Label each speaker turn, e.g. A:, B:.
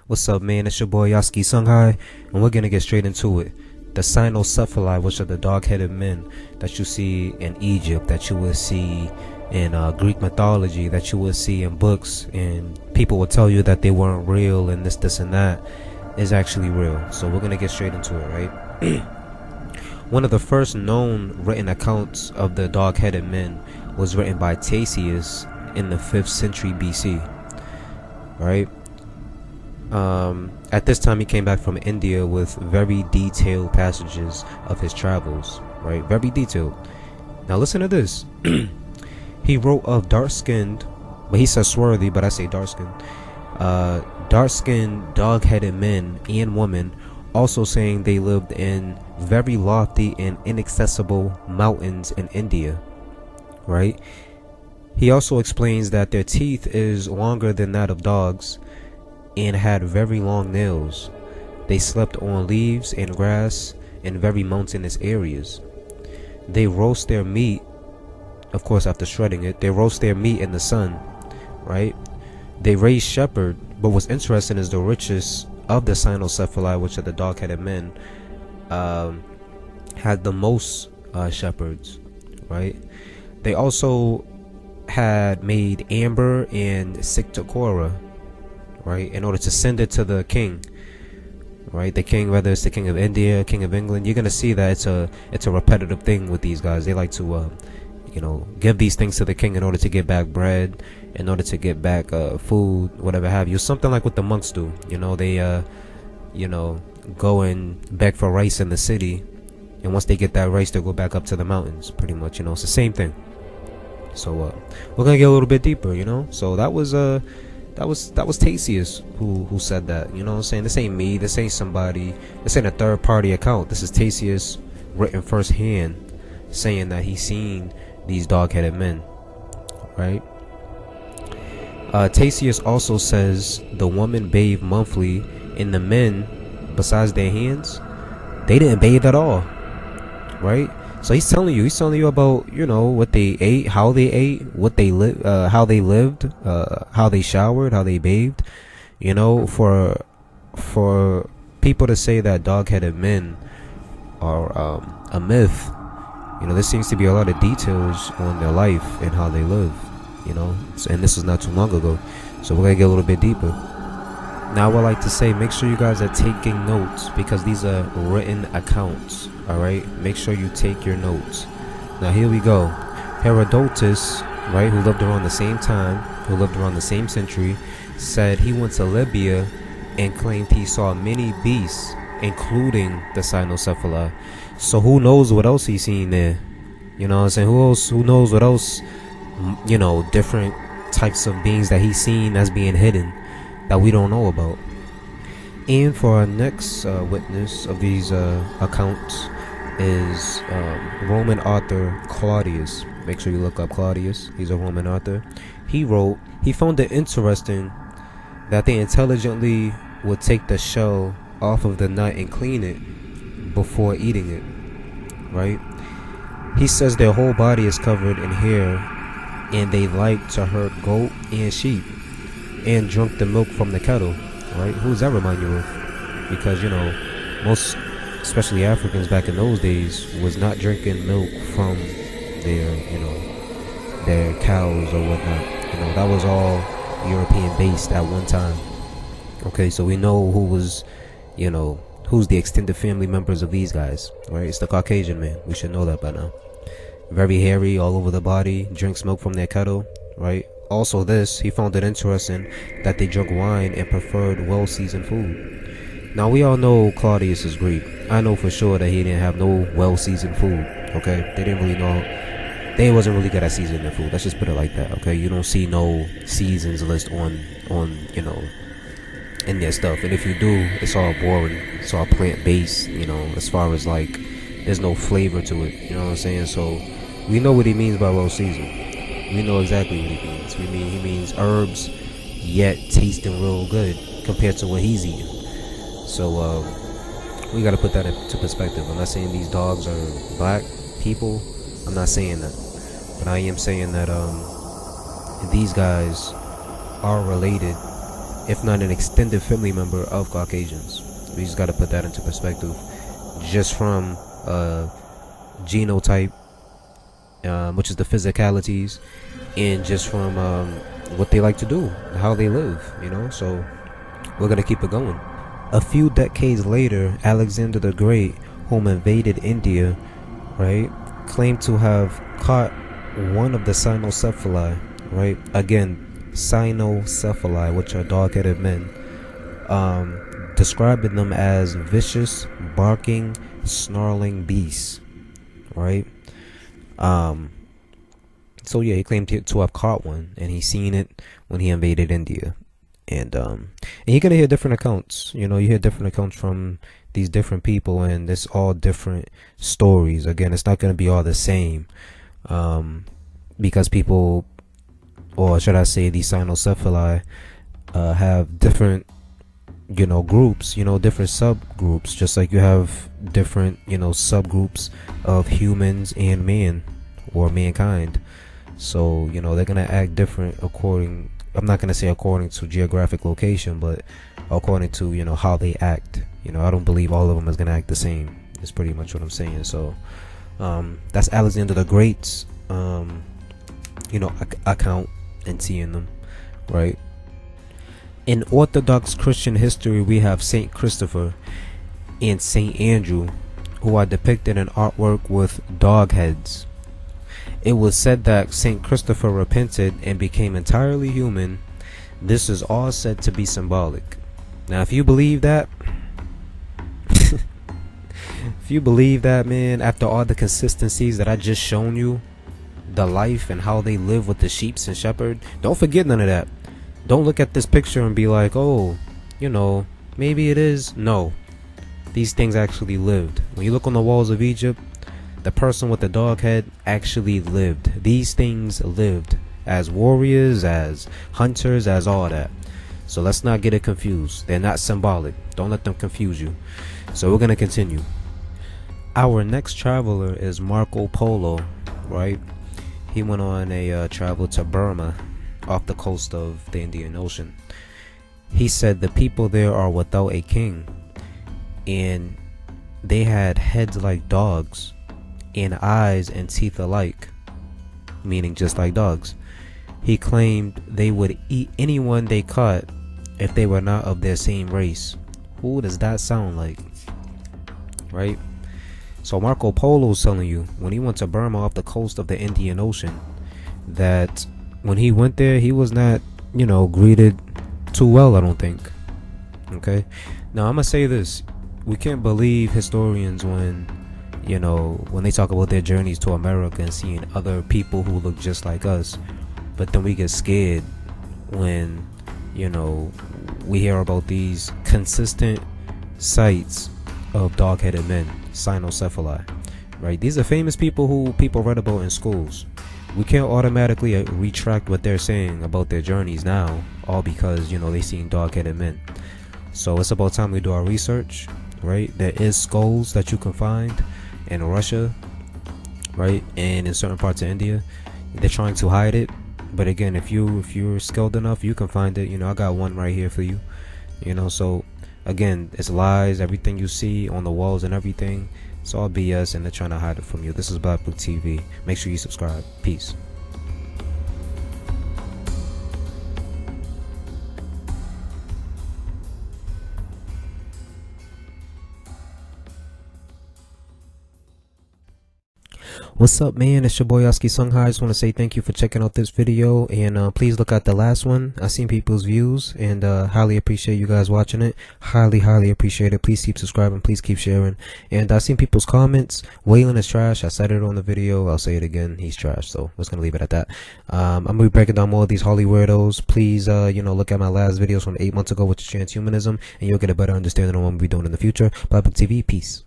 A: What's up, man? It's your boy Yaski Sunghai, and we're gonna get straight into it. The Cynocephali, which are the dog-headed men that you see in Egypt, that you will see in Greek mythology, that you will see in books, and people will tell you that they weren't real and this and that, is actually real. So we're gonna get straight into it, right? One of the first known written accounts of the dog-headed men was written by Tacitus in the 5th century BC, right? At this time, he came back from India with very detailed passages of his travels, right? Very detailed. Now listen to this. He wrote of dark-skinned, but he says swarthy, but I say dark-skinned, dark-skinned, dog-headed men and women, also saying they lived in very lofty and inaccessible mountains in India, right? He also explains that their teeth is longer than that of dogs and had very long nails. They slept on leaves and grass in very mountainous areas. They roast their meat, of course after shredding it, they roast their meat in the sun, right? They raised shepherd, but what's interesting is the richest of the Cynocephali, which are the dog-headed men, had the most shepherds, right? They also had made amber and siktakora, right, in order to send it to the king, right? The king, whether it's the king of India, king of England, you're gonna see that it's a repetitive thing with these guys. They like to give these things to the king in order to get back bread, in order to get back food, whatever have you. Something like what the monks do. They go and beg for rice in the city, and once they get that rice, they go back up to the mountains, pretty much. It's the same thing. So we're gonna get a little bit deeper, so that was Tacitus who said that. You know what I'm saying? This ain't me, this ain't somebody, this ain't a third party account. This is Tacitus written firsthand, saying that he's seen these dog-headed men, right? Tacitus also says the woman bathed monthly, and the men, besides their hands, they didn't bathe at all, right? So he's telling you about, what they ate, how they ate, what they lived, how they lived, how they showered, how they bathed. For people to say that dog-headed men are a myth, there seems to be a lot of details on their life and how they live, and this was not too long ago. So we're gonna get a little bit deeper. Now I would like to say, make sure you guys are taking notes, because these are written accounts, alright? Make sure you take your notes. Now here we go. Herodotus, right, who lived around the same time, who lived around the same century, said he went to Libya and claimed he saw many beasts, including the Cynocephali. So who knows what else he's seen there? You know what I'm saying? Who knows what else, different types of beings that he's seen that's being hidden, that we don't know about. And for our next witness of these accounts is Roman author Claudius. Make sure you look up Claudius. He's a Roman author. He found it interesting that they intelligently would take the shell off of the nut and clean it before eating it, right? He says their whole body is covered in hair, and they like to herd goat and sheep and drink the milk from the kettle, right? Who does that remind you of? Because most, especially Africans back in those days, was not drinking milk from their cows or whatnot. That was all European based at one time. Okay, so we know who was, who's the extended family members of these guys, right? It's the Caucasian man. We should know that by now. Very hairy all over the body, drinks milk from their kettle, right? Also he found it interesting that they drank wine and preferred well-seasoned food. Now we all know Claudius is Greek. I know for sure that he didn't have no well-seasoned food, okay? They wasn't really good at seasoning their food. Let's just put it like that, okay? You don't see no seasons list on in their stuff. And if you do, it's all boring. It's all plant-based, as far as there's no flavor to it, you know what I'm saying? So we know what he means by well-seasoned. We know exactly what he means. He means herbs, yet tasting real good compared to what he's eating. So we got to put that into perspective. I'm not saying these dogs are black people. I'm not saying that. But I am saying that these guys are related if not an extended family member of Caucasians. We just got to put that into perspective, just from genotype, which is the physicalities, and just from what they like to do, how they live, you know. So we're gonna keep it going. A few decades later, Alexander the Great, whom invaded India, right, claimed to have caught one of the Cynocephali, right? Again, Cynocephali, which are dog-headed men, describing them as vicious, barking, snarling beasts, right? So yeah, he claimed to have caught one, and he seen it when he invaded India. And you're gonna hear different accounts. You know, you hear different accounts from these different people, and it's all different stories. Again, it's not gonna be all the same, because people, or should I say, these Cynocephali have different, you know, groups, you know, different subgroups, just like you have different, you know, subgroups of humans and man, or mankind. So, you know, they're gonna act different according, I'm not gonna say according to geographic location, but according to, you know, how they act. You know, I don't believe all of them is gonna act the same. It's pretty much what I'm saying. So that's Alexander the Great's you know, account and seeing them, right? In Orthodox Christian history, we have Saint Christopher and Saint Andrew, who are depicted in artwork with dog heads. It was said that Saint Christopher repented and became entirely human. This is all said to be symbolic. Now, if you believe that, if you believe that, man, after all the consistencies that I just shown you, the life and how they live with the sheeps and shepherd, don't forget none of that. Don't look at this picture and be like, oh, you know, maybe it is. No, these things actually lived. When you look on the walls of Egypt, the person with the dog head actually lived. These things lived as warriors, as hunters, as all that. So let's not get it confused. They're not symbolic. Don't let them confuse you. So we're going to continue. Our next traveler is Marco Polo, right? He went on a travel to Burma off the coast of the Indian Ocean. He said the people there are without a king, and they had heads like dogs and eyes and teeth alike, meaning just like dogs. He claimed they would eat anyone they caught if they were not of their same race. Who does that sound like? Right? So Marco Polo's telling you, when he went to Burma off the coast of the Indian Ocean, that when he went there, he was not, you know, greeted too well, I don't think. Okay? Now, I'm going to say this. We can't believe historians when, you know, when they talk about their journeys to America and seeing other people who look just like us. But then we get scared when, you know, we hear about these consistent sights of dog-headed men, Cynocephali, right? These are famous people who people read about in schools. We can't automatically retract what they're saying about their journeys now, all because, you know, they seen dog-headed men. So it's about time we do our research, right? There is skulls that you can find in Russia, right, and in certain parts of India. They're trying to hide it, but again, if you're skilled enough, you can find it. You know, I got one right here for you. You know, so again, it's lies. Everything you see on the walls and everything, it's all BS, and they're trying to hide it from you. This is BLACKBOOKT.V. Make sure you subscribe. Peace. What's up, man? It's your boy Oski Sunghai. I just want to say thank you for checking out this video, and please look at the last one. I seen people's views, and highly appreciate you guys watching it. Highly appreciate it. Please keep subscribing. Please keep sharing. And I seen people's comments. Waylon is trash. I said it on the video. I'll say it again. He's trash. So we're just gonna leave it at that. I'm gonna be breaking down more of these Holly weirdos. Please, you know, look at my last videos from 8 months ago, which is transhumanism, and you'll get a better understanding of what we'll be doing in the future. BLACKBOOKT.V. Peace.